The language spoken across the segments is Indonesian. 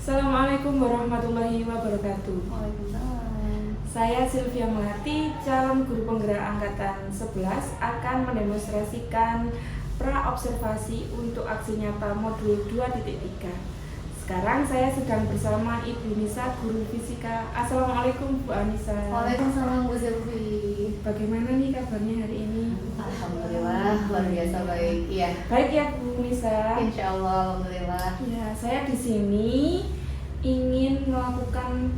Assalamualaikum warahmatullahi wabarakatuh. Waalaikumsalam. Saya Sylvia Melati, calon guru penggerak angkatan 11 akan mendemonstrasikan pra-observasi untuk aksi nyata modul 2.3. Sekarang saya sedang bersama Ibu Nisa, guru fisika. Assalamualaikum Bu Anissa. Waalaikumsalam Bu Sylvi. Bagaimana nih kabarnya hari ini? Alhamdulillah luar biasa baik. Iya. Baik ya Bu Nisa. Insya Allah alhamdulillah. Ya, saya di sini ingin melakukan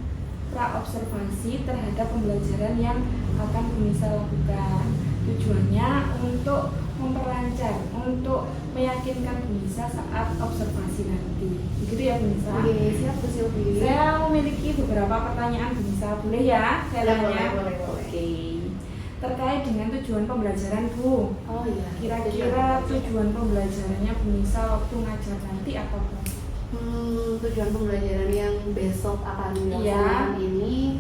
pra-observasi terhadap pembelajaran yang akan Bu Nisa lakukan. Tujuannya untuk memperlancar, untuk meyakinkan Bu Nisa saat observasi nanti. Begitu ya Bu Nisa? Oke, siap Bu Sylvi. Saya memiliki beberapa pertanyaan Bu Nisa. Boleh ya saya tanya? Boleh. Oke. Terkait dengan tujuan pembelajaran Bu. Oh iya. Kira-kira tujuan pembelajarannya Bu Nisa waktu ngajar nanti apa Bu? Tujuan pembelajaran yang besok akan Iya. dilaksanakan ini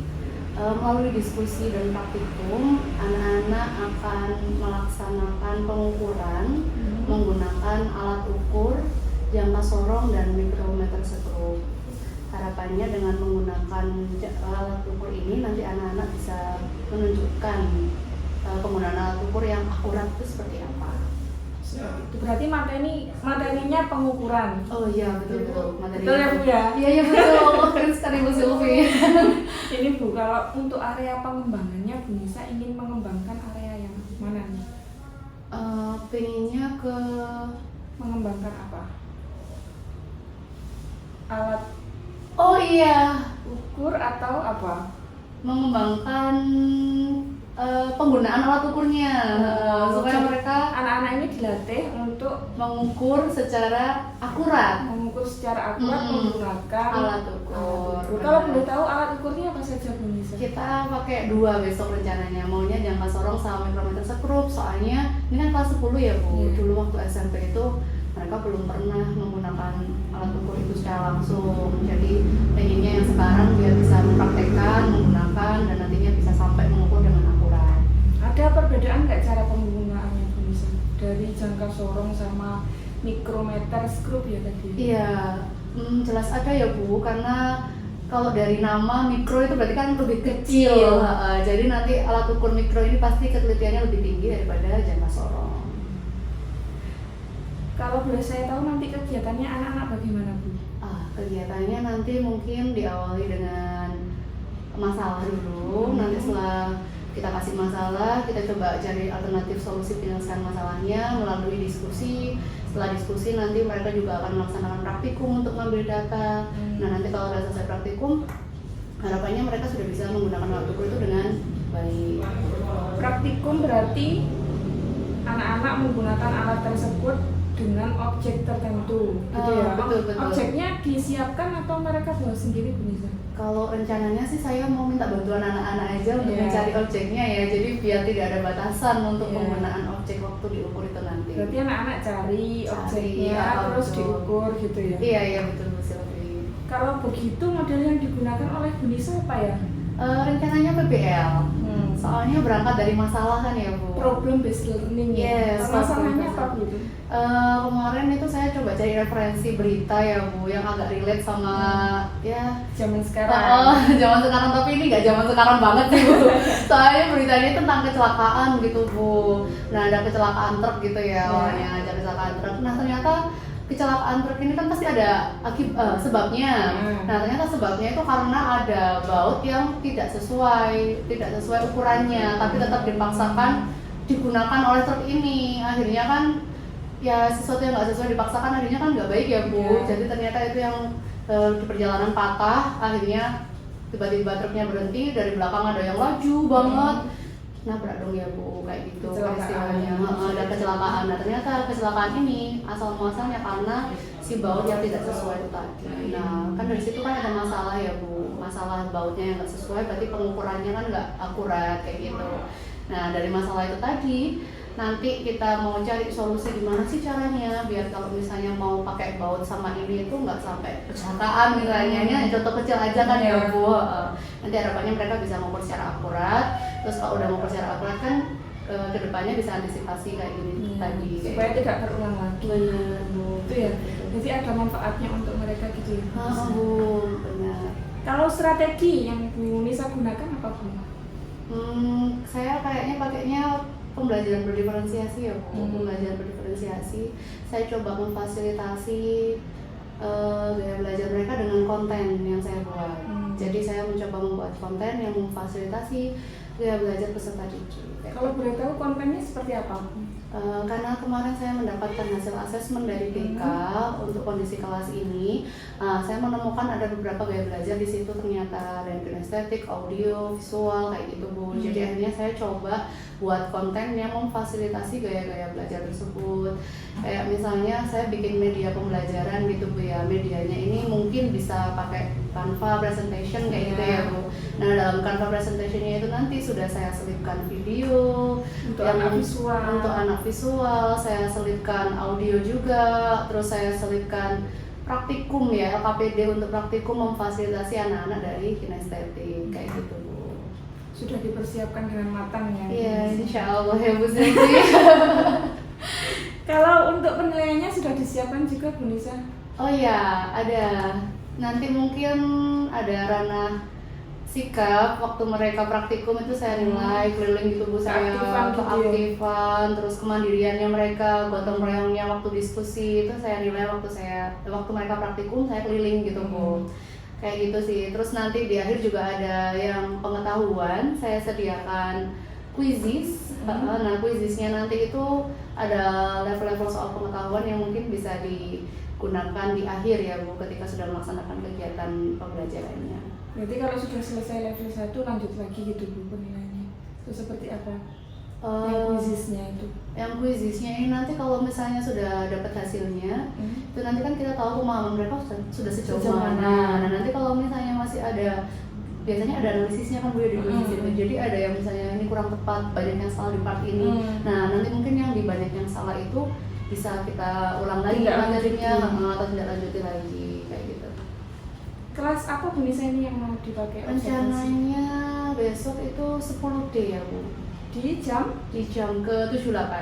melalui diskusi dan praktikum, anak-anak akan melaksanakan pengukuran menggunakan alat ukur, jangka sorong, dan mikrometer skrup. Harapannya dengan menggunakan alat ukur ini nanti anak-anak bisa menunjukkan penggunaan alat ukur yang akurat itu seperti apa. Itu berarti materinya pengukuran. Oh iya betul materi. Betul ya Bu ya? Iya betul. Keren sekali Bu Sylvi. Ini Bu, kalau untuk area pengembangannya Bu Nisa ingin mengembangkan area yang mana nih? Pengennya ke Mengembangkan apa? Alat oh iya ukur atau apa? mengembangkan penggunaan alat ukurnya supaya Jadi, mereka anak-anak ini dilatih untuk mengukur secara akurat mengukur secara akurat menggunakan alat ukur. Kalau boleh tahu alat ukurnya apa saja Bu Nisa? Kita pakai 2 besok rencananya, maunya jangka sorong sama mikrometer skrup. Soalnya ini kan kelas 10 ya Bu. Iya. Dulu waktu SMP itu mereka belum pernah menggunakan alat ukur itu secara langsung. Jadi pengennya yang sekarang biar bisa mempraktekkan, menggunakan, dan nantinya bisa sampai mengukur dengan akurat. Ada perbedaan nggak cara penggunaannya Bu Nisa? Dari jangka sorong sama mikrometer skrup ya tadi? Iya, jelas ada ya Bu, karena kalau dari nama mikro itu berarti kan lebih kecil. Jadi nanti alat ukur mikro ini pasti ketelitiannya lebih tinggi daripada jangka sorong. Kalau boleh saya tahu nanti kegiatannya anak-anak bagaimana Bu? Kegiatannya nanti mungkin diawali dengan masalah dulu. Nanti setelah kita kasih masalah, kita coba cari alternatif solusi penyelesaian masalahnya melalui diskusi. Setelah diskusi nanti mereka juga akan melaksanakan praktikum untuk mengambil data. Nah nanti kalau sudah selesai praktikum, harapannya mereka sudah bisa menggunakan alat ukur itu dengan baik. Praktikum berarti anak-anak menggunakan alat tersebut dengan objek tertentu, gitu ya? Betul. Objeknya disiapkan atau mereka bawa sendiri Bu Nisa? Kalau rencananya sih saya mau minta bantuan anak-anak aja untuk Iya. mencari objeknya ya, jadi biar tidak ada batasan untuk Iya. penggunaan objek waktu diukur itu nanti. Berarti anak-anak cari objeknya iya, terus betul. diukur gitu ya? Iya betul Bu Sylvi. Kalau begitu model yang digunakan oleh Bu Nisa apa ya? Rencananya PBL. Soalnya berangkat dari masalah kan ya Bu. Problem based learning ya? Yes, Masalahnya problem apa based Bu? Kemarin itu saya coba cari referensi berita ya Bu yang agak relate sama ya Zaman sekarang. zaman sekarang, tapi ini nggak zaman sekarang banget sih Bu. Soalnya berita ini tentang kecelakaan gitu Bu. Nah ada kecelakaan truk gitu ya awalnya, ada kecelakaan truk. Nah ternyata kecelakaan truk ini kan pasti ada sebabnya. Nah ternyata sebabnya itu karena ada baut yang tidak sesuai ukurannya, tapi tetap dipaksakan digunakan oleh truk ini. Akhirnya kan ya sesuatu yang nggak sesuai dipaksakan akhirnya kan nggak baik ya Bu. Jadi ternyata itu yang di perjalanan patah, akhirnya tiba-tiba truknya berhenti, dari belakang ada yang laju banget, nabrak dong ya Bu, kayak gitu peristiwanya. Ada kecelakaan. Nah ternyata kecelakaan ini asal muasalnya karena si baut yang tidak sesuai itu tadi. Nah kan dari situ kan ada masalah ya Bu, masalah bautnya yang nggak sesuai, berarti pengukurannya kan nggak akurat kayak gitu. Nah dari masalah itu tadi nanti kita mau cari solusi gimana sih caranya biar kalau misalnya mau pakai baut sama ini itu nggak sampai kecelakaan misalnya. Ini contoh kecil aja kan ya Bu. Nanti harapannya mereka bisa mengukur secara akurat. Terus kalau udah mengukur secara akurat kan kedepannya bisa antisipasi kayak gini tadi. Supaya tidak terulang lagi. Benar, Bu. Itu ya. Jadi ada manfaatnya untuk mereka gitu ya. Bu, benar. Kalau strategi yang Bu Nisa gunakan apa Bu? Saya kayaknya pakainya pembelajaran berdiferensiasi ya Bu. Pembelajaran berdiferensiasi. Saya coba memfasilitasi gaya belajar mereka dengan konten yang saya buat. Jadi saya mencoba membuat konten yang memfasilitasi gaya belajar peserta didik. Kalau boleh tahu kontennya seperti apa? Karena kemarin saya mendapatkan hasil asesmen dari BK untuk kondisi kelas ini, saya menemukan ada beberapa gaya belajar di situ ternyata ada yang kinestetik, audio, visual kayak gitu Bu. Jadi akhirnya saya coba buat konten yang memfasilitasi gaya-gaya belajar tersebut. Kayak misalnya saya bikin media pembelajaran gitu Bu ya. Medianya ini mungkin bisa pakai Canva presentation kayak gitu ya Bu. Nah dalam Canva presentationnya itu nanti sudah saya selipkan video untuk anak visual. Untuk anak visual, saya selipkan audio juga, terus saya selipkan praktikum ya, LKPD untuk praktikum memfasilitasi anak-anak dari kinestetik kayak gitu Bu. Sudah dipersiapkan dengan matang ya? Iya, insya Allah ya Bu Silvi. Kalau untuk penilaiannya sudah disiapkan juga Bu Nisa? Oh iya, ada. Nanti mungkin ada ranah sikap waktu mereka praktikum itu saya nilai keliling gitu Bu, saya keaktifan, terus kemandiriannya mereka, gotong royongnya waktu diskusi itu saya nilai waktu mereka praktikum saya keliling gitu Bu. Kayak gitu sih. Terus nanti di akhir juga ada yang pengetahuan, saya sediakan quizzes. Nah quizesnya nanti itu ada level-level soal pengetahuan yang mungkin bisa digunakan di akhir ya Bu ketika sudah melaksanakan kegiatan pembelajarannya. Berarti kalau sudah selesai level 1 lanjut lagi gitu Bu penilaiannya? Itu seperti apa? Yang quizesnya itu? Yang quizesnya ini nanti kalau misalnya sudah dapat hasilnya, itu nanti kan kita tahu pemahaman mereka sudah sejauh mana. Nah nanti kalau misalnya masih ada, biasanya ada analisisnya kan Bu ya di quiz itu. Jadi ada yang misalnya ini kurang tepat, banyak yang salah di part ini. Nah nanti mungkin yang di banyak yang salah itu bisa kita ulang lagi materinya atau tidak lanjutin lagi kayak gitu. Kelas apa Bu Nisa ini yang mau dipakai? Rencananya besok itu 10D ya Bu. Di jam ke-78.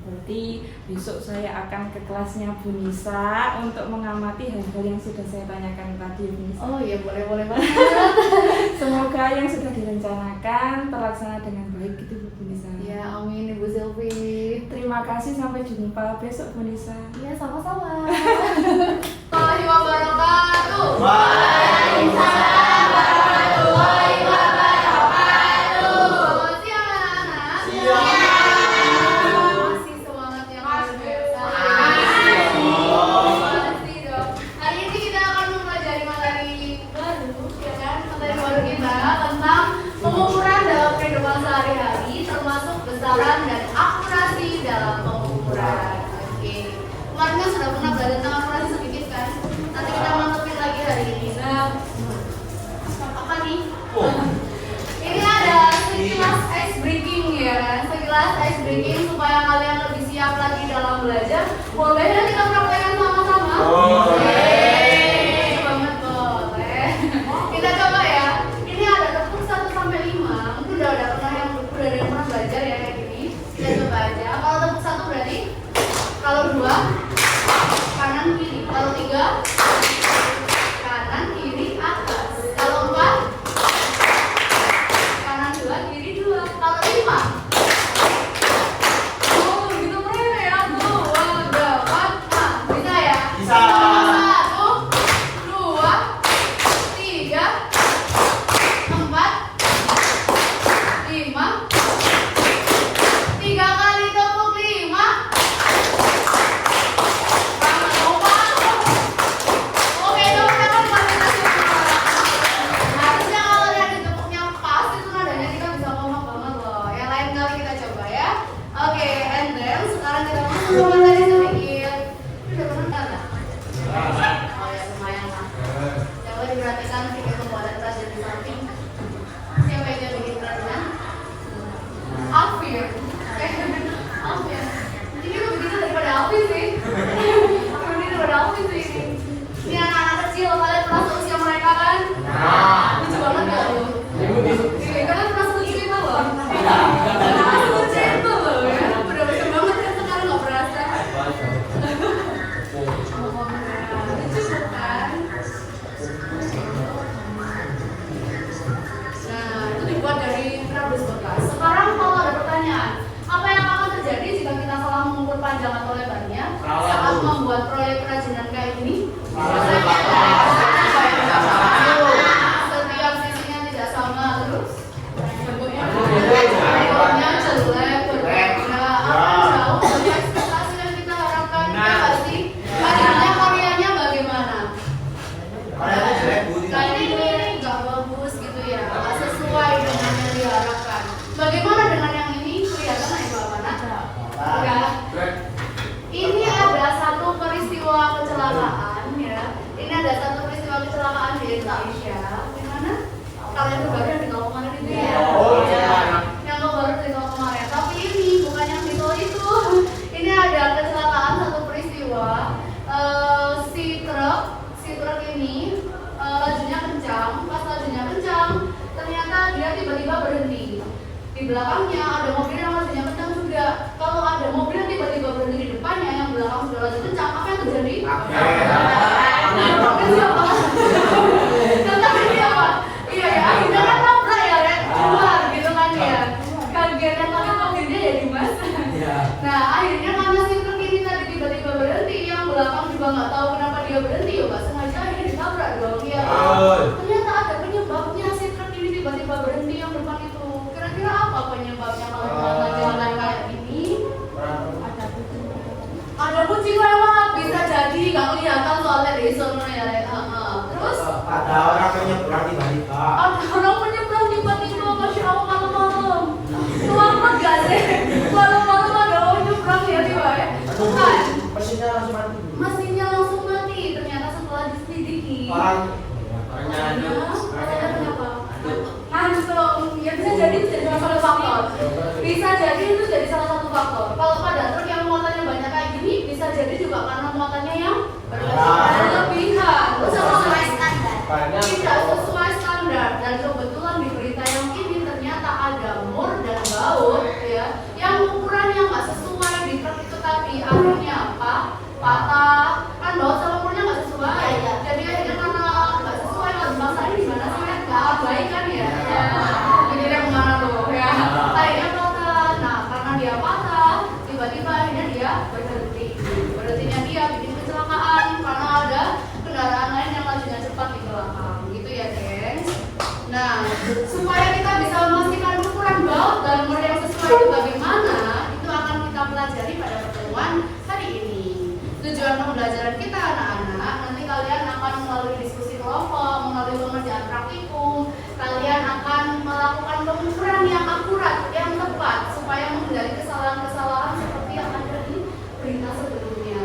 Berarti besok saya akan ke kelasnya Bu Nisa untuk mengamati hal-hal yang sudah saya tanyakan tadi Bu Nisa. Oh iya boleh banget. Semoga yang sudah direncanakan terlaksana dengan baik gitu Bu Nisa. Ya amin Ibu Silvi. Terima kasih, sampai jumpa besok Bu Nisa. Iya sama-sama. Warahmatullahi wabarakatuh. Waalaikumsalam warahmatullahi wabarakatuh. Selamat siang anak-anak. Masih semangat yang luar biasa. Masih dong. Hari ini kita akan mempelajari materi baru, ya kan? Materi baru kita tentang pengukuran dalam kehidupan sehari-hari, termasuk besaran dan akurasi dalam pengukuran. Oke. Kemarin kan sudah pernah belajar tentang akurasi sedikit kan? Nanti kita mantepin lagi hari ini. Nah, apa nih? Ini ada sekilas ice breaking ya kan? Sekilas ice breaking supaya kalian lebih siap lagi dalam belajar. Boleh ya kita praktekkan sama-sama? Boleh. Banget boleh. Kita coba ya. Ini ada tepuk 1 sampai 5. Mungkin udah ada yang pernah belajar ya kayak gini. Kita coba aja. Kalau tepuk 1 berarti kalau 2 kanan kiri. Kalau 3 kanan kiri atas. Kalau 4 kanan 2 kiri 2. Kalau 5 begitu keren ya. 2 4 bisa ya? Bisa. 1 2 3 4 5 3 kali tepuk 5. Oke, dong, kan harusnya kalau lihat di tepuknya pas itu nadanya kita bisa ngomong banget loh. Yang lain kali kita coba ya. Oke, and then sekarang kita masuk ke materi sedikit. Udah pernah nggak? Oh ya lumayan lah. Coba diperhatikan tiga pembuatan keras di samping. Siapa yang bikin kelasnya? Alfir. Alfir. Ini lebih begitu daripada Alfir sih. Lebih daripada Alfir sih. Ini anak-anak kecil, kalian pernah seusia mereka kan? Lucu banget gak lu? Kalian pernah seusia itu loh? Lucu panjang atau lebarnya saat membuat proyek kerajinan kain ini? Setiap sisinya tidak sama, terus bentuknya jelek, berbeda, akan jauh dari ekspektasi yang kita harapkan. Ya sih, akhirnya karyanya bagaimana? Kayak ini nggak bagus gitu ya, nggak sesuai dengan yang diharapkan. Bagaimana dengan yang ini? Kelihatan nggak itu apa nak? Ya. Ini ada satu peristiwa kecelakaan ya. Ini ada satu peristiwa kecelakaan di Indonesia. Di mana? Kalian tuh baru yang di tahun kemarin itu ya. Yang baru di tahun kemarin. Tapi ini bukan yang di tol itu. Ini ada kecelakaan satu peristiwa. Si truk ini lajunya kencang. Pas lajunya kencang, ternyata dia tiba-tiba berhenti. Di belakangnya ada mobil yang lajunya kencang juga. Kalau ada mobil yang tiba-tiba berhenti di depannya, yang belakang sudah laju kencang, apa yang terjadi? Siapa? Tentang ini apa? Iya ya, akhirnya kan nabrak ya, keluar gitu kan ya. Kaget kan tapi mobilnya ya Dimas. Nah akhirnya karena si truk ini tadi tiba-tiba berhenti, yang belakang juga nggak tahu kenapa dia berhenti, ya nggak sengaja akhirnya ditabrak dong ya. Ternyata ada penyebabnya si truk ini tiba-tiba berhenti yang depan itu. Kira-kira apa penyebabnya kalau jalan kayak ini? Ada kucing lewat, bisa jadi nggak kelihatan soalnya dari sono ya. Terus ada orang menyeberang tiba-tiba. Ada orang menyeberang tiba-tiba, masya Allah malam-malam. Selamat gak sih? Malam-malam ada orang menyeberang ya tiba ya. Kan? Mesinnya langsung mati. Mesinnya langsung mati. Ternyata setelah diselidiki. Orangnya Kenapa? Ngantuk. Ya bisa jadi itu jadi salah satu faktor. Bisa jadi itu jadi salah satu faktor. Kalau pada truk yang muatannya banyak kayak gini, bisa jadi juga karena muatannya yang berlebihan. Sesuai standar. Tidak sesuai standar. Dan kebetulan di berita yang ini ternyata ada mur dan baut ya, yang ukurannya nggak sesuai di truk itu tadi. Akhirnya apa? Patah. Kan baut sama murnya nggak sesuai. Jadi akhirnya karena nggak sesuai, masalahnya di mana sih? Nggak baik kan ya? Jadi yang mana tuh ya? Akhirnya patah. Nah karena dia patah, tiba-tiba akhirnya dia berhenti. Berhentinya dia bikin kecelakaan karena ada kendaraan lain yang lajunya cepat di belakang, gitu ya, gengs. Nah, supaya kita bisa memastikan ukuran baut dan umur yang sesuai itu bagaimana, itu akan kita pelajari pada pertemuan hari ini. Tujuan pembelajaran kita anak-anak, nanti kalian akan melalui diskusi kelompok, melalui pengerjaan praktikum, kalian akan melakukan pengukuran yang akurat, yang tepat, supaya menghindari kesalahan-kesalahan seperti yang ada di berita sebelumnya.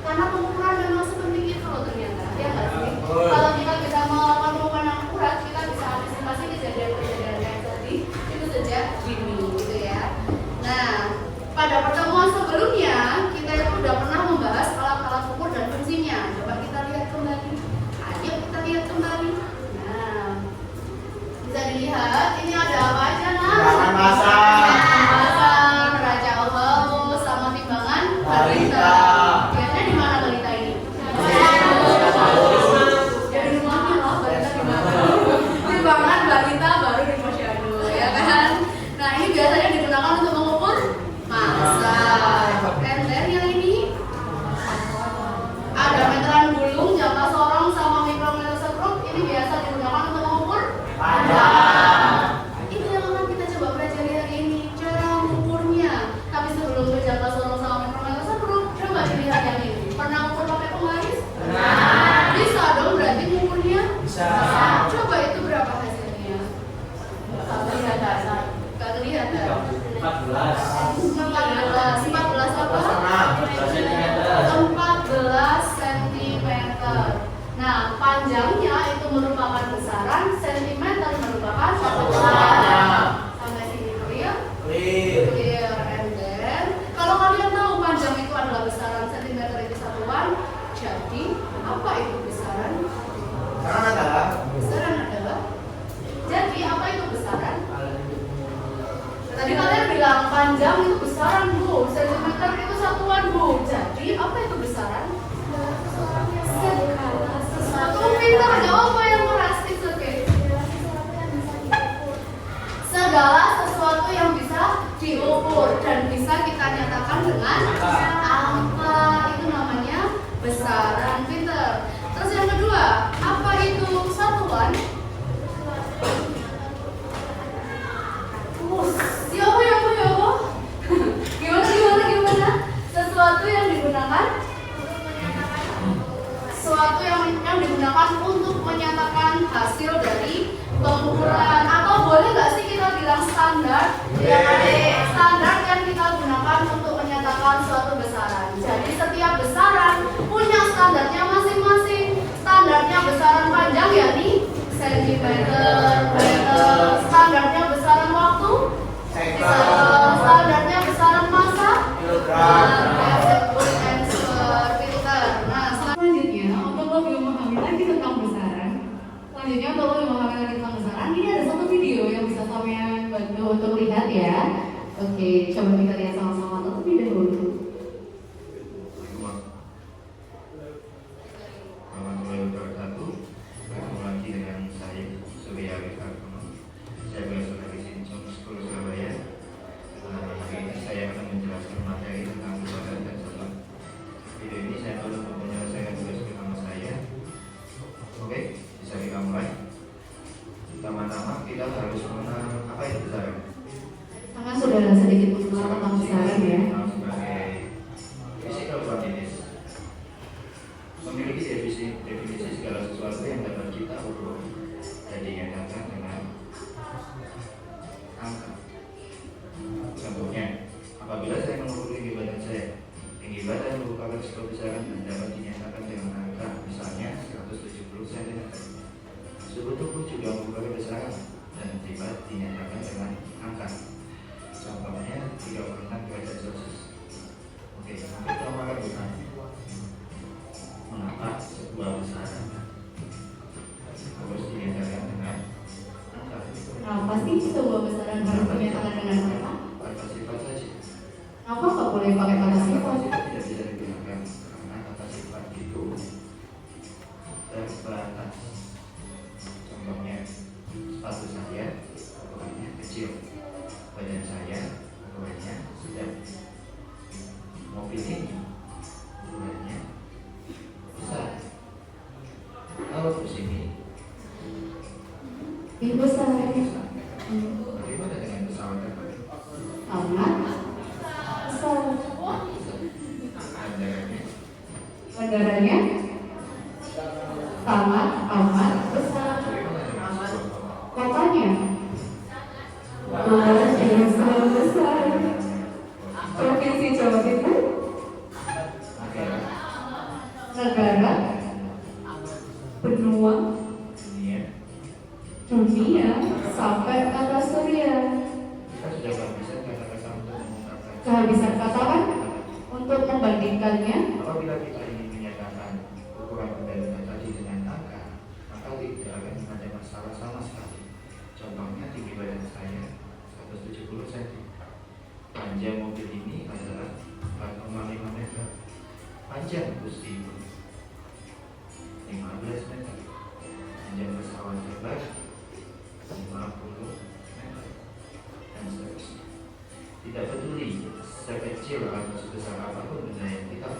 Karena pengukuran memang sepenting itu loh ternyata, ya nggak sih? Kalau kita bisa melakukan pengukuran yang akurat, kita bisa antisipasi kejadian-kejadian kayak tadi itu sejak dini, gitu ya. Nah, pada pertemuan sebelumnya kita itu udah pernah membahas alat-alat ukur dan fungsinya. Coba kita lihat kembali. Ayo kita lihat kembali. Nah, bisa dilihat ini ada apa aja nah? Timbangan massa, neraca awal, sama timbangan balita. Biasanya di mana balita ini? Ya di rumahnya lah, balita di mana? Timbangan balita baru di posyandu, ya kan? Nah ini biasanya digunakan untuk mengukur massa. And then yang ini ada meteran gulung, jangka sorong, sama mikrometer sekrut. Ini biasa digunakan untuk mengukur panjang. Itu yang akan kita coba pelajari hari ini, cara mengukurnya. Tapi sebelum ke jangka sorong sama mikrometer sekrut, coba dilihat yang ini. Pernah ukur pakai penggaris? Bisa dong, berarti mengukurnya? Bisa. Coba itu berapa hasilnya? Gak kelihatan. Gak kelihatan. 14 apa? 14 cm. Nah, panjangnya itu merupakan besaran, sentimeter merupakan satuan. Sampai sini clear? Clear. And then, kalau kalian tahu panjang itu adalah besaran, sentimeter itu satuan, jadi apa itu besaran? Besaran adalah. Jadi apa itu besaran? Tadi kalian bilang panjang itu besaran bu, sentimeter itu satuan bu. Jadi apa itu besaran? Sesuatu pintar jawab yang drastis, oke? Segala sesuatu yang bisa diukur dan bisa kita nyatakan dengan angka. Itu namanya besaran pinter. Terus yang kedua, apa itu satuan? Gimana? Sesuatu yang digunakan untuk menyatakan hasil dari pengukuran. Atau boleh nggak sih kita bilang standar? Ya, standar yang kita gunakan untuk menyatakan suatu besaran. Jadi setiap besaran punya standarnya masing-masing. Standarnya besaran panjang yakni sentimeter, meter. Standarnya besaran waktu, standarnya besaran masa, selanjutnya untuk lebih memahami lagi tentang besaran. Ini ada satu video yang bisa kalian bantu untuk lihat ya. Oke, coba kita lihat sama-sama terlebih dahulu. Warahmatullahi wabarakatuh. Bertemu lagi dengan saya Surya Wikartono. Saya berasal dari Sincon School Surabaya. Hari ini saya akan menjelaskan materi tentang besaran dan satuan. Video ini saya perlu untuk menyelesaikan tugas bersama saya. Oke, bisa kita mulai. Pertama-tama kita harus mengenal apa itu besaran. Karena saudara sedikit mengenal tentang besaran ya. Sebagai physical quantities, memiliki definisi segala sesuatu yang dapat kita ukur dan dinyatakan dengan angka. Contohnya, apabila saya mengukur tinggi badan saya, tinggi badan merupakan sebuah besaran dan dapat dinyatakan dengan angka, misalnya 170 cm. Suhu tubuh juga merupakan besaran dan dapat dinyatakan dengan angka. Contohnya 36 derajat Celcius. Oke, kita akan bertanya, mengapa sebuah besaran harus dinyatakan dengan angka? Apa sih sebuah besaran harus dinyatakan dengan angka? Kata sifat saja. Apa nggak boleh pakai kata sifat? Tidak bisa digunakan karena kata sifat itu terbatas. Contohnya, sepatu saya ukurannya kecil, badan saya ukurannya sedang, mobil ini ukurannya besar. Kalau bus ini besar. bagaimana dengan pesawat terbang? Amat besar. Anggarannya Bandaranya sangat amat besar. bagaimana dengan sebuah kota? Kotanya luar biasa besar. Provinsi Jawa Timur, Negara, negara, benua, dunia, sampai kata surya. kita sudah kehabisan kata-kata untuk mengungkapkan Kehabisan kata kan untuk membandingkannya. apabila kita ingin menyatakan ukuran benda tadi dengan angka, maka tidak akan ada masalah sama sekali. Contohnya, tinggi badan saya 170 cm. Panjang mobil ini adalah 4,5 meter. Panjang bus ini 15 meter. Panjang pesawat terbang 50 meter, dan seterusnya. Tidak peduli sekecil atau sebesar apapun benda yang kita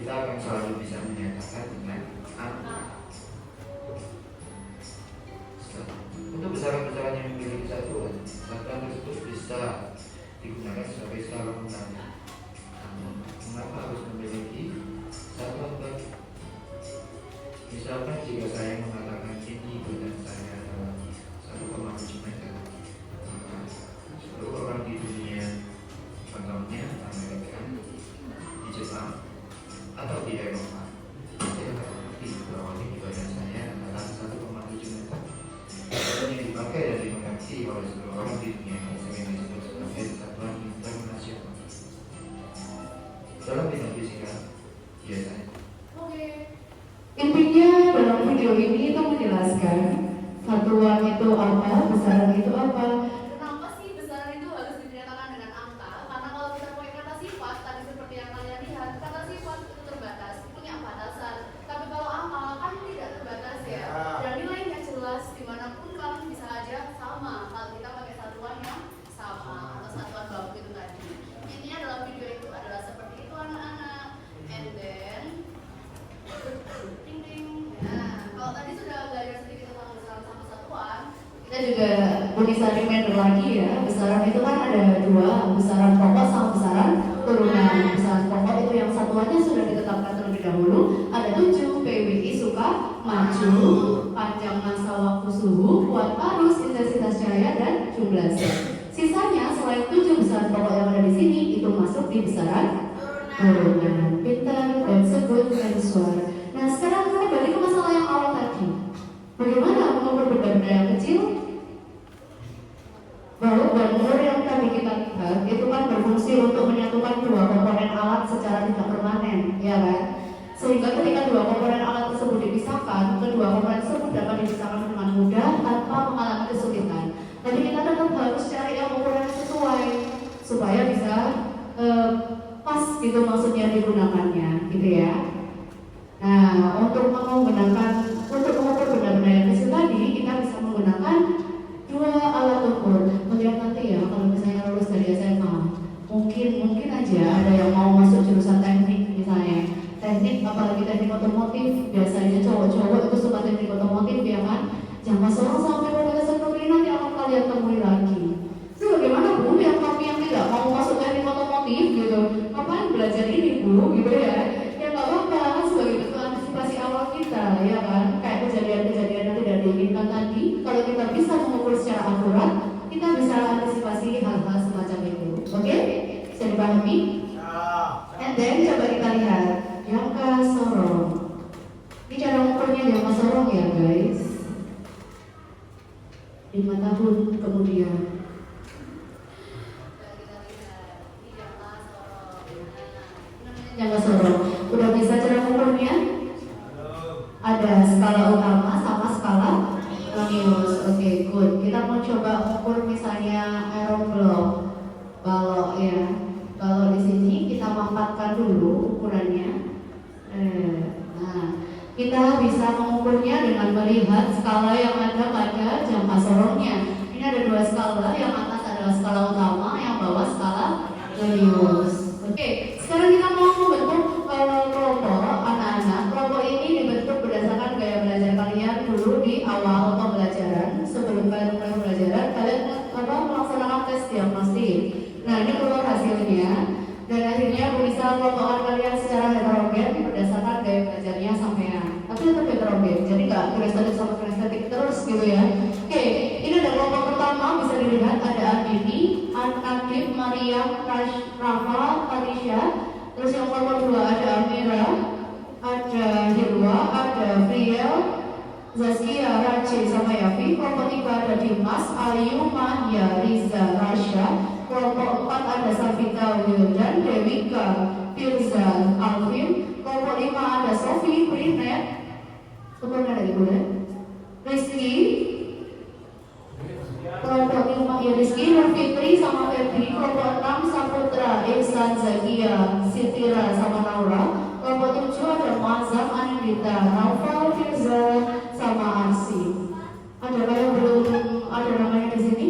akan selalu bisa menyatakan dengan angka. Untuk besaran-besaran yang memiliki satuan tersebut bisa digunakan sebagai skala mengenai. Namun, mengapa harus memiliki satuan baru? Misalkan jika saya mengatakan tinggi badan saya adalah 1,7 meter, maka seluruh orang di dunia, contohnya Amerika, di Jepang, atau di Eropa, saya akan mengerti bahwa tinggi badan saya adalah 1,7 meter. Dan yang dipakai dan dimengerti oleh seluruh orang di dunia ini sering disebut sebagai satuan internasional. Dalam bidang fisika, biasanya Intinya dalam video ini itu menjelaskan satuan itu apa, besaran itu apa. Kenapa sih besaran itu harus dinyatakan dengan angka? Karena kalau kita pakai kata sifat, tadi seperti yang kalian lihat, kata sifat itu terbatas, punya batasan. Tapi kalau angka kan tidak terbatas ya. Dan nilainya jelas, dimanapun kalian bisa aja sama. Kalau kita pakai satuan yang juga bisa reminder lagi ya, besaran itu kan ada dua, besaran pokok sama besaran turunan. Besaran pokok itu yang satuannya sudah ditetapkan terlebih dahulu, ada 7, PWI suka maju, panjang masa waktu suhu, kuat arus, intensitas cahaya, dan jumlah zat. Sisanya selain 7 besaran pokok yang ada di sini itu masuk di besaran turunan. Pintar dan sebut dan suara. Nah sekarang kita balik ke masalah yang awal tadi. Bagaimana mengukur benda-benda yang kecil? Bahwa bangunan yang tadi kita lihat itu kan berfungsi untuk menyatukan dua komponen alat secara tidak permanen, ya kan? Sehingga ketika dua komponen alat tersebut dipisahkan, kedua komponen tersebut dapat dipisahkan dengan mudah tanpa mengalami kesulitan. Tapi kita tetap harus cari yang ukurannya sesuai supaya bisa pas gitu maksudnya digunakannya, gitu ya. Nah, untuk mengukur benda-benda yang kecil tadi, kita bisa menggunakan dua alat ukur. Melihat nanti ya, kalau misalnya lulus dari SMA, mungkin aja ada yang mau masuk jurusan teknik misalnya. Teknik, apalagi teknik otomotif, biasanya cowok-cowok itu suka teknik otomotif ya kan. Jangan seorang sampai pada sektor ini nanti akan kalian temui lagi. Itu bagaimana Bu, yang kami yang tidak mau masuk teknik otomotif gitu, ngapain belajar ini Bu, gitu ya. Ya nggak apa-apa, kan sebagai bentuk antisipasi awal kita, ya kan. Kayak kejadian-kejadian yang tidak diinginkan tadi, kalau kita bisa mengukur secara akurat, kita bisa antisipasi hal-hal semacam itu. Oke? Bisa dipahami? And then coba kita lihat jangka sorong. Ini cara ukurnya jangka sorong ya guys. 5 tahun kemudian. Jangka sorong. Udah bisa cara ukurnya? Ada skala utama sama skala radius. Oke, good. Kita mau coba ukur misalnya aeroblock, balok ya. Kalau di sini kita mampatkan dulu ukurannya. Nah, kita bisa mengukurnya dengan melihat skala yang ada pada jangka sorongnya. Ini ada dua skala, yang atas adalah skala utama, yang bawah skala radius. Oke, sekarang kita mau membentuk kelompok anak-anak. Kelompok ini dibentuk berdasarkan gaya belajar kalian dulu di awal pembelajaran. Sebelum kalian mulai pembelajaran, kalian melaksanakan tes diagnostik. Nah, ini keluar hasilnya. Dan akhirnya bisa kelompokkan kalian secara heterogen berdasarkan gaya belajarnya sampean. Tapi tetap heterogen, jadi nggak kinestetik sama kinestetik terus gitu ya. Oke, ini ada kelompok pertama, bisa dilihat ada Andini, Nadif, Mariam, Rafa, Patricia. Terus yang kelompok kedua ada Amira, ada Hirwa, ada Friel, Zaskia, Raci, sama Yafi. Kelompok tiga ada Dimas, Ayu, Mahya, Riza, Rasya. Kelompok 4 ada Safita, Wildan, Dewika, Firza, Alvin. Kelompok 5 ada Sofi, Prinet, kemudian ada Ibu Rizky. Kelompok 5 ya Rizky, Fitri sama Febri. Kelompok 6 Saputra, Ihsan, Zakia, Sitira sama Naura. Kelompok 7 ada Mazam, Anindita, Naufal, Firza sama Arsi. Ada yang belum ada namanya di sini?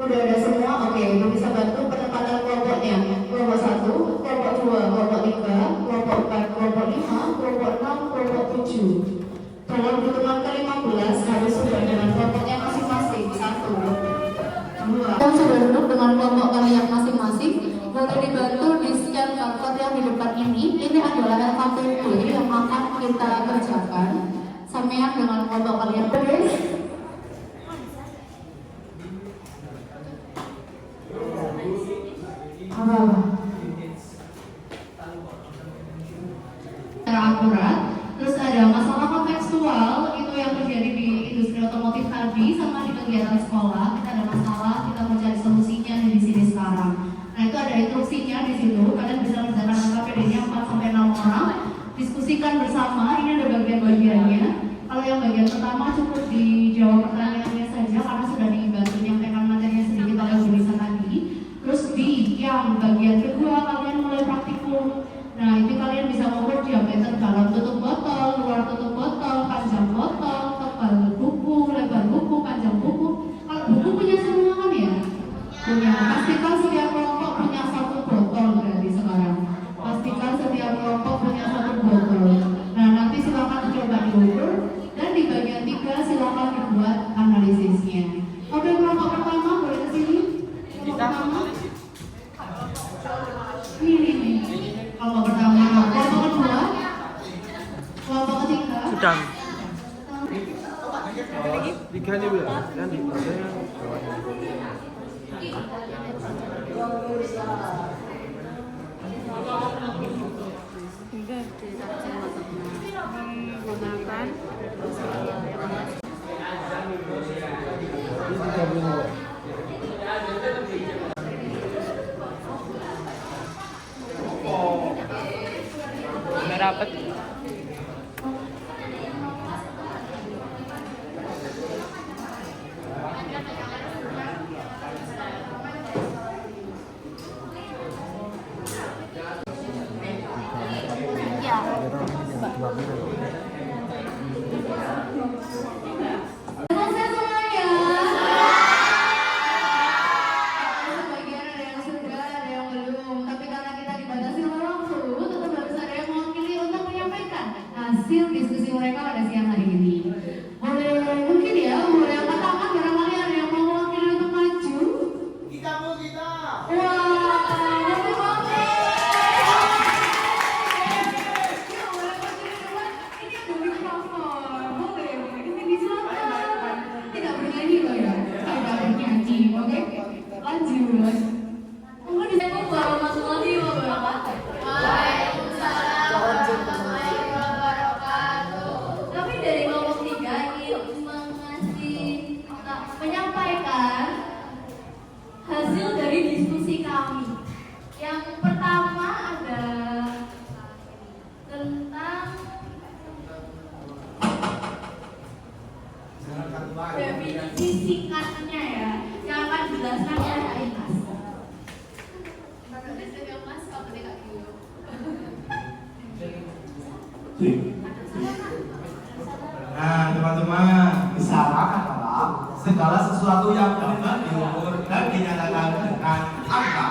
Udah ada semua, oke, itu bisa bantu penempatan kelompoknya. Kelompok 1, kelompok 2, kelompok 3, kelompok 4, kelompok 5, kelompok 6, kelompok 7. Dalam hitungan ke-15 harus sudah dengan kelompoknya masing-masing. 1, 2. Yang sudah duduk dengan kelompok kalian masing-masing, boleh dibantu di scan barcode yang di depan ini. Ini adalah LKPP yang akan kita kerjakan. Sampean dengan kelompok kalian, guys. Secara akurat. Terus ada masalah kontekstual itu yang terjadi di industri otomotif tadi sama di kegiatan sekolah. Kita ada masalah, kita mau cari solusinya di sini sekarang. Nah itu ada instruksinya di situ. Kalian bisa kerjakan LKPD-nya 4-6 orang. Diskusikan bersama. Ini ada bagian-bagiannya. Kalau yang bagian pertama cukup dijawab pertanyaannya saja karena sudah dibantu menyampaikan materinya sedikit oleh Bu Nisa tadi. Terus di yang bagian kedua kalian mulai praktikum. Nah itu kalian bisa mengukur diameter dalam tutup botol, luar tutup botol, panjang botol, tebal buku, lebar buku, panjang buku. Kalau buku punya semua kan ya? Punya. Pastikan setiap kelompok punya 1 botol berarti sekarang. Pastikan setiap kelompok punya 1 botol. Nah nanti Oke, kelompok pertama boleh ke sini. Kelompok pertama. Ini. Kelompok pertama. Kelompok kedua. Kelompok ketiga. Sudah. Tiga nih ya, kan di menggunakan rapat. Selesai semuanya. Sebagian ada yang sudah, ada yang belum. Tapi karena kita dibatasi oleh waktu, tetap harus ada yang mewakili untuk menyampaikan hasil diskusi mereka pada siang hari ini. Boleh mungkin ya, boleh angkat tangan barangkali ada yang mau mewakili untuk maju. Kita mau kita. Wah, boleh banget. Ya, boleh mewakili duluan. Ini ada mikrofon. Boleh, kesini silakan. Tidak bernyanyi loh ya. Tidak bernyanyi, oke? Lanjut. Mungkin bisa warahmatullahi wabarakatuh. Waalaikumsalam warahmatullahi wabarakatuh. Kami dari kelompok 3 ingin menyampaikan hasil dari diskusi kami. Yang pertama ada tentang definisi singkatnya ya, yang akan dijelaskan oleh Ainas. Mas, kamu tidak dulu. Nah, teman-teman, misalkan adalah segala sesuatu yang dapat diukur dan dinyatakan dengan angka.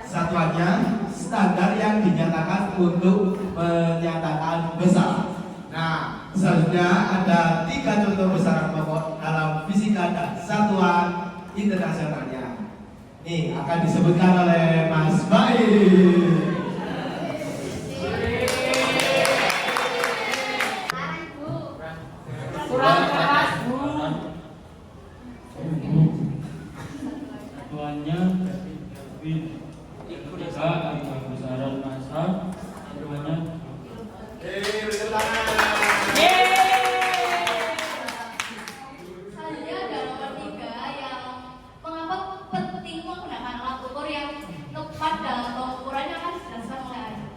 Satuannya standar yang dinyatakan untuk menyatakan besar. Nah, selanjutnya ada 3 contoh besaran pokok dalam fisika dan satuan internasionalnya. Nih akan disebutkan oleh Mas Baik. kurang keras, Bu. Satuannya win. Tiga angka besaran massa. Satuannya Beri tangan. Selanjutnya ada nomor 3 yang mengapa penting menggunakan alat ukur yang tepat dalam pengukurannya akan dijelaskan oleh Ayu.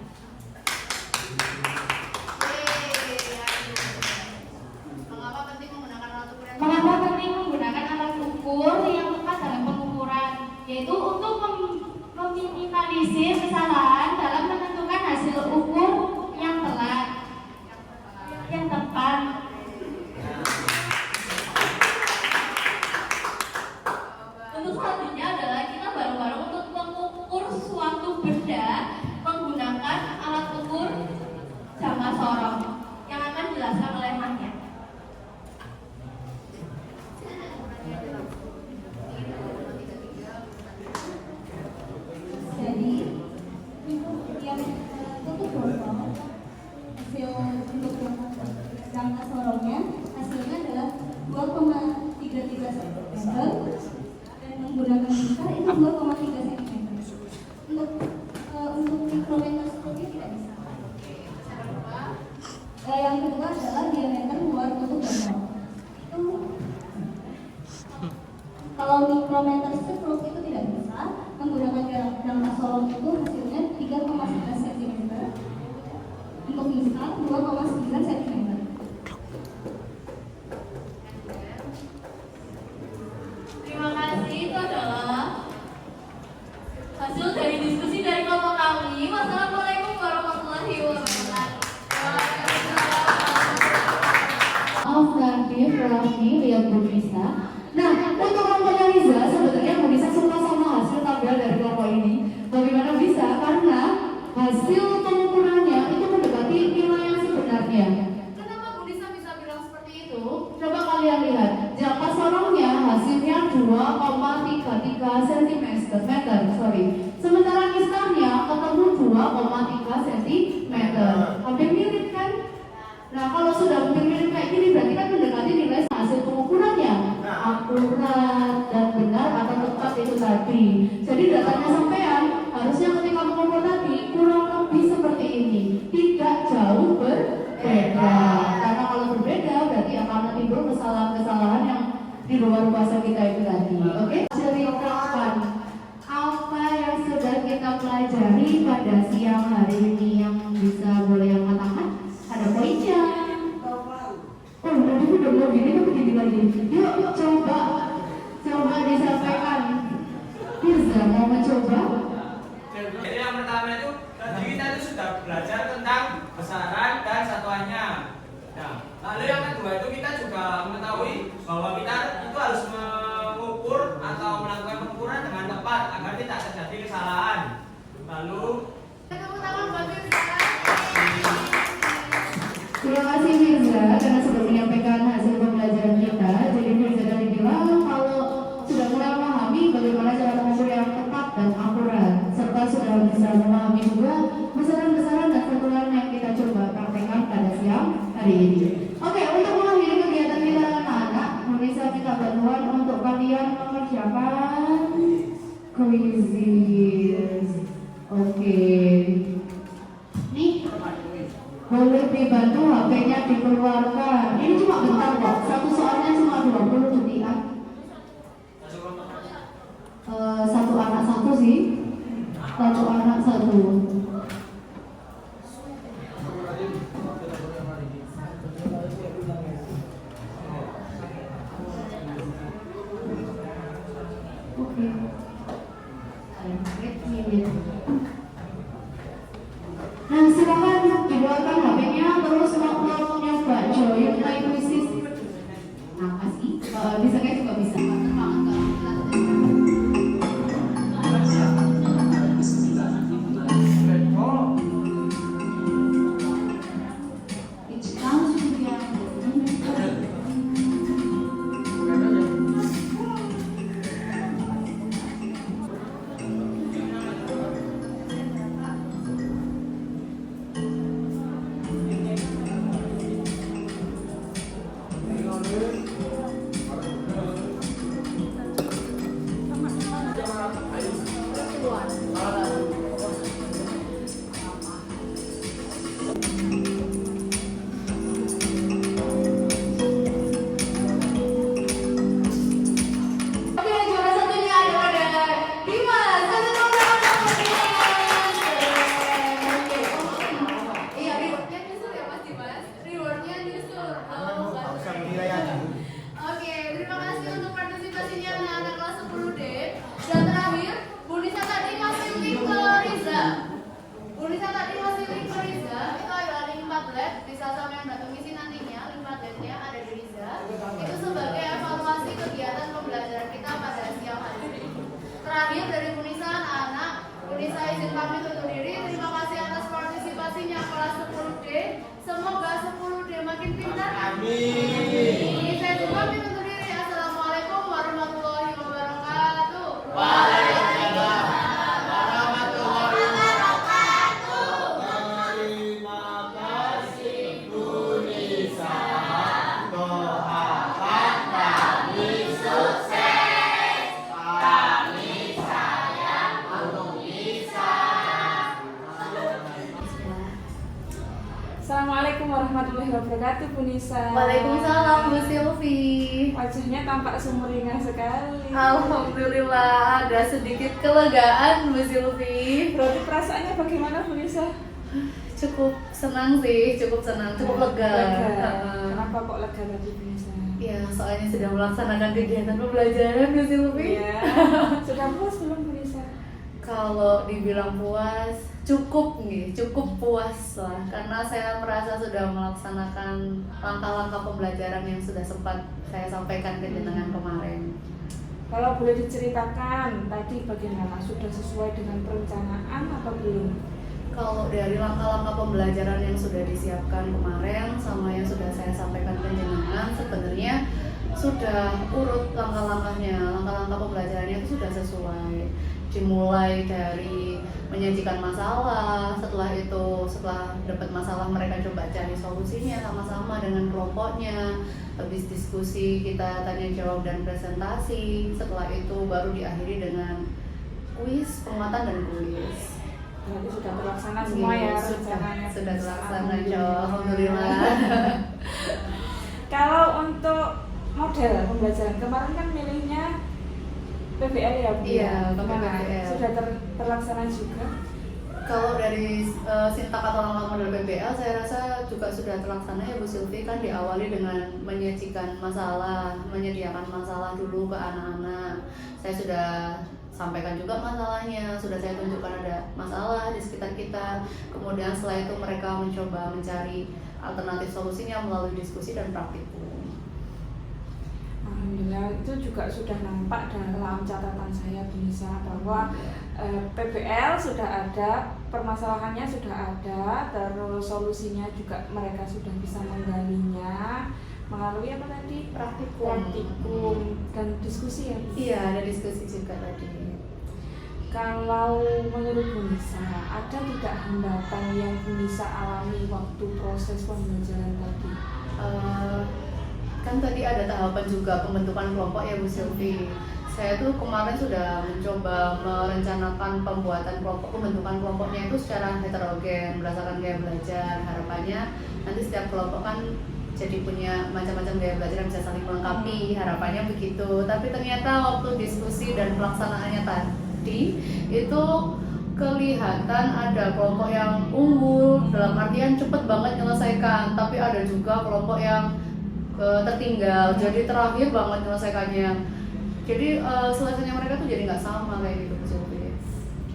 Mengapa penting menggunakan alat ukur yang tepat dalam pengukuran? Yaitu untuk meminimalisir kesalahan dalam menentukan hasil ukur yang tepat. Untuk selanjutnya adalah kita bareng-bareng untuk mengukur suatu benda menggunakan alat ukur jama sorong yang akan dijelaskan oleh Maya. Jadi yang untuk borong hasil untuk jangka sorongnya hasilnya adalah 2,33 cm dan menggunakan lingkar itu 2,3 cm. Untuk mikrometer strukturnya tidak bisa. Yang kedua adalah diameter luar untuk borong. Itu kalau mikrometer stroke itu tidak bisa, menggunakan jangka sorong itu hasilnya 3,11 cm. Untuk misal 2,9 cm. Terima kasih, itu adalah hasil dari diskusi dari kelompok kami. Wassalamualaikum warahmatullahi wabarakatuh. Maaf nanti Raffi lihat bisa. Nah, untuk menganalisa sebetulnya nggak bisa semua sama hasil tabel dari kelompok ini. Bagaimana bisa? Karena hasil pengukurannya itu mendekati nilai yang sebenarnya. Kenapa 2,33 cm. Sementara mistarnya ketemu 2,3 cm. Hampir mirip kan? Nah, kalau sudah hampir mirip kayak gini berarti kan mendekati nilai hasil pengukurannya akurat dan benar atau tepat itu tadi. Jadi datanya sampean harusnya ketika mengukur tadi kurang lebih seperti ini, tidak jauh berbeda. Karena kalau berbeda berarti akan timbul kesalahan-kesalahan yang di luar kuasa kita itu tadi. Oke? Ceritakan apa yang sudah kita pelajari pada siang hari ini yang bisa boleh yang katakan? Ada poinnya. Oh, tadi udah mau gini tapi gini lagi. Yuk coba disampaikan. Bisa mau mencoba? Jadi yang pertama itu tadi kita itu sudah belajar tentang besaran dan satuannya. Nah, lalu yang kedua itu kita juga mengetahui bahwa kita itu harus mengukur atau melakukan pengukuran dengan tepat agar tidak terjadi kesalahan. Lalu Tepuk tangan buat Mirza. Terima kasih Mirza karena sudah menyampaikan hasil pembelajaran kita. Jadi Mirza tadi bilang kalau sudah mulai memahami bagaimana cara mengukur yang tepat dan akurat, serta sudah bisa memahami juga besaran-besaran dan satuan yang kita coba praktekkan pada siang hari ini. Oke, untuk mengakhiri kegiatan kita anak-anak, bisa minta bantuan untuk kalian mengerjakan kuisis. Oke. Nih, boleh dibantu HP-nya dikeluarkan. Ini cuma bentar kok. Satu soalnya cuma 20 detik. Satu anak satu sih. Satu anak satu. Oke. Nah, silakan dikeluarkan HP-nya terus mau nyoba join live quizzes. Makasih. Bisa kayak juga bisa. It counts to be Oke, juara satunya ada Dimas. Kasih tepuk tangan buat Dimas. Iya, rewardnya nyusul ya Mas Dimas. Rewardnya nyusul. Oke, terima kasih untuk partisipasinya anak-anak kelas 10D. Dan terakhir, Bu Nisa tadi ngasih link ke Riza. Bu Nisa tadi ngasih link ke Riza. Itu adalah link Padlet. Bisa sama yang datang misi nantinya. Link Padletnya ada di Riza. Itu sebagai evaluasi kegiatan pembelajaran kita pada siang hari ini. Terakhir dari Bu Nisa, anak-anak, Bu Nisa izin pamit undur diri. Terima kasih atas partisipasinya kelas 10D. Semoga 10D makin pintar. Amin. Saya juga pamit undur diri. Assalamualaikum warahmatullahi wabarakatuh. Waalaikumsalam warahmatullahi wabarakatuh. Terima kasih Bu Nisa. Doakan kami sukses. Kami sayang Bu Nisa. Assalamualaikum warahmatullahi wabarakatuh, Bu Nisa. Waalaikumsalam Bu Silvi. Wajahnya tampak sumringah sekali. Alhamdulillah ada sedikit kelegaan Bu Silvi. Berarti perasaannya bagaimana, Bu Nisa? Cukup senang sih, cukup lega. Kenapa kok lega tadi, Bu Nisa? Ya, soalnya sudah melaksanakan kegiatan pembelajaran Bu Silvi. Iya. Sudah puas belum, Bu Nisa? Kalau dibilang puas, cukup puas lah. Karena saya merasa sudah melaksanakan langkah-langkah pembelajaran yang sudah sempat saya sampaikan ke jenengan kemarin. Kalau boleh diceritakan, tadi bagaimana? Sudah sesuai dengan perencanaan atau belum? Kalau dari langkah-langkah pembelajaran yang sudah disiapkan kemarin sama yang sudah saya sampaikan ke jenengan, sebenarnya sudah urut langkah-langkahnya, langkah-langkah pembelajarannya itu sudah sesuai. Dimulai dari menyajikan masalah, setelah dapat masalah mereka coba cari solusinya sama-sama dengan kelompoknya. Habis diskusi kita tanya jawab dan presentasi, setelah itu baru diakhiri dengan kuis, penguatan dan kuis. Berarti sudah terlaksana semua ya rencananya. Sudah terlaksana, alhamdulillah. Kalau untuk model pembelajaran kemarin kan milihnya PBL ya Bu? Iya, Gimana? PBL. Sudah terlaksana juga? Kalau dari sintak atau langkah model PBL saya rasa juga sudah terlaksana ya Bu Sylvie. Kan diawali dengan menyajikan masalah, menyediakan masalah dulu ke anak-anak. Saya sudah sampaikan juga masalahnya, sudah saya tunjukkan ada masalah di sekitar kita. Kemudian setelah itu mereka mencoba mencari alternatif solusinya melalui diskusi dan praktikum. Alhamdulillah, itu juga sudah nampak dalam catatan saya Bu Nisa bahwa PBL sudah ada, permasalahannya sudah ada, terus solusinya juga mereka sudah bisa menggalinya melalui apa tadi? Praktikum dan diskusi ya? Iya, ada diskusi juga tadi. Kalau menurut Bu Nisa, ada tidak hambatan yang Bu Nisa alami waktu proses pembelajaran tadi? Kan tadi ada tahapan juga pembentukan kelompok ya Bu Sylvie. Saya tuh kemarin sudah mencoba merencanakan pembentukan kelompoknya itu secara heterogen berdasarkan gaya belajar. Harapannya nanti setiap kelompok kan jadi punya macam-macam gaya belajar yang bisa saling melengkapi, harapannya begitu. Tapi ternyata waktu diskusi dan pelaksanaannya tadi itu kelihatan ada kelompok yang unggul dalam artian cepet banget menyelesaikan, tapi ada juga kelompok yang tertinggal, jadi terakhir banget menyelesaikannya. Jadi selesainya mereka tuh jadi nggak sama kayak gitu Bu Sylvie.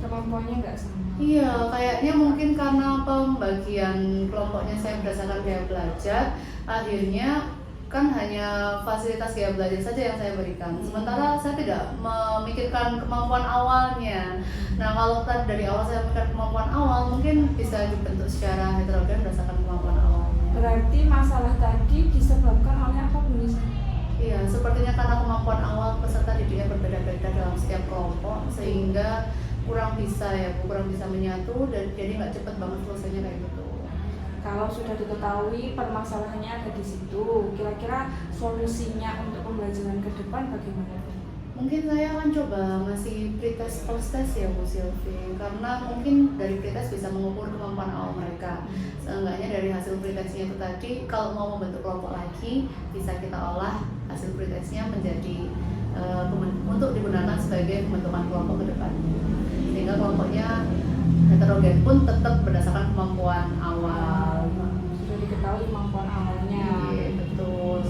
Kemampuannya nggak sama? Iya, kayaknya mungkin karena pembagian kelompoknya saya berdasarkan gaya belajar, akhirnya kan hanya fasilitas gaya belajar saja yang saya berikan. Sementara saya tidak memikirkan kemampuan awalnya. Nah, kalau tadi dari awal saya memikirkan kemampuan awal, mungkin bisa dibentuk secara heterogen berdasarkan kemampuan awalnya. Berarti masalah tadi disebabkan oleh apa Bu Nisa? Iya, sepertinya karena kemampuan awal peserta didiknya berbeda-beda dalam setiap kelompok, sehingga kurang bisa menyatu dan jadi nggak cepet banget selesainya kayak gitu. Kalau sudah diketahui permasalahannya ada di situ, kira-kira solusinya untuk pembelajaran ke depan bagaimana? Mungkin saya akan coba ngasih pretest post-test ya Bu Sylvie, karena mungkin dari pretest bisa mengukur kemampuan awal mereka. Seenggaknya dari hasil pretestnya itu tadi, kalau mau membentuk kelompok lagi, bisa kita olah hasil pretestnya menjadi untuk digunakan sebagai pembentukan kelompok ke depannya. Sehingga kelompoknya heterogen pun tetap berdasarkan kemampuan awal. Sudah diketahui kemampuan awalnya. Iya, betul.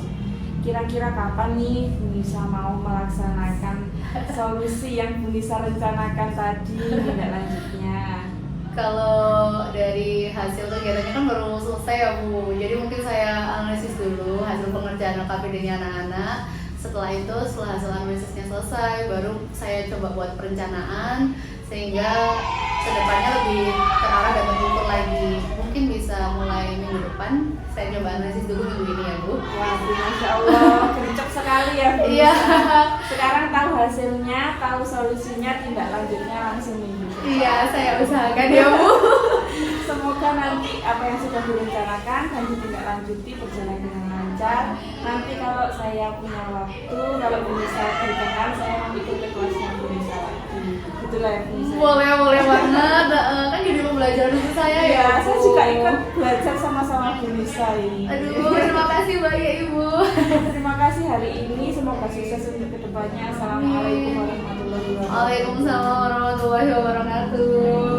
Kira-kira kapan nih Bu Nisa mau melaksanakan solusi yang Bu Nisa rencanakan tadi tindak lanjutnya? Kalau dari hasil kegiatannya kan baru selesai ya Bu, jadi mungkin saya analisis dulu hasil pengerjaan KPD-nya anak-anak. Setelah hasil analisisnya selesai, baru saya coba buat perencanaan sehingga kedepannya lebih terarah dan terukur lagi. Mungkin bisa mulai minggu depan, saya coba analisis dulu minggu ini ya Bu. Wah, Masya Allah, gercep sekali ya Bu. Iya. Sekarang tahu hasilnya, tahu solusinya, tindak lanjutnya langsung minggu depan. Iya, saya usahakan ya Bu. Semoga nanti apa yang sudah direncanakan dan ditindaklanjuti berjalan dengan lancar. Nanti kalau saya punya waktu, kalau Bu Nisa berkenan, saya mau ikut ke kelasnya Bu Nisa lagi. Itulah ya Bu Nisa. Boleh banget. Kan jadi pembelajaran untuk saya ya. Iya, Bu. saya juga ikut belajar sama-sama Bu Nisa ini. Aduh, terima kasih banyak Ibu. Terima kasih hari ini, semoga sukses untuk kedepannya. Assalamualaikum warahmatullahi wabarakatuh. Waalaikumsalam warahmatullahi wabarakatuh.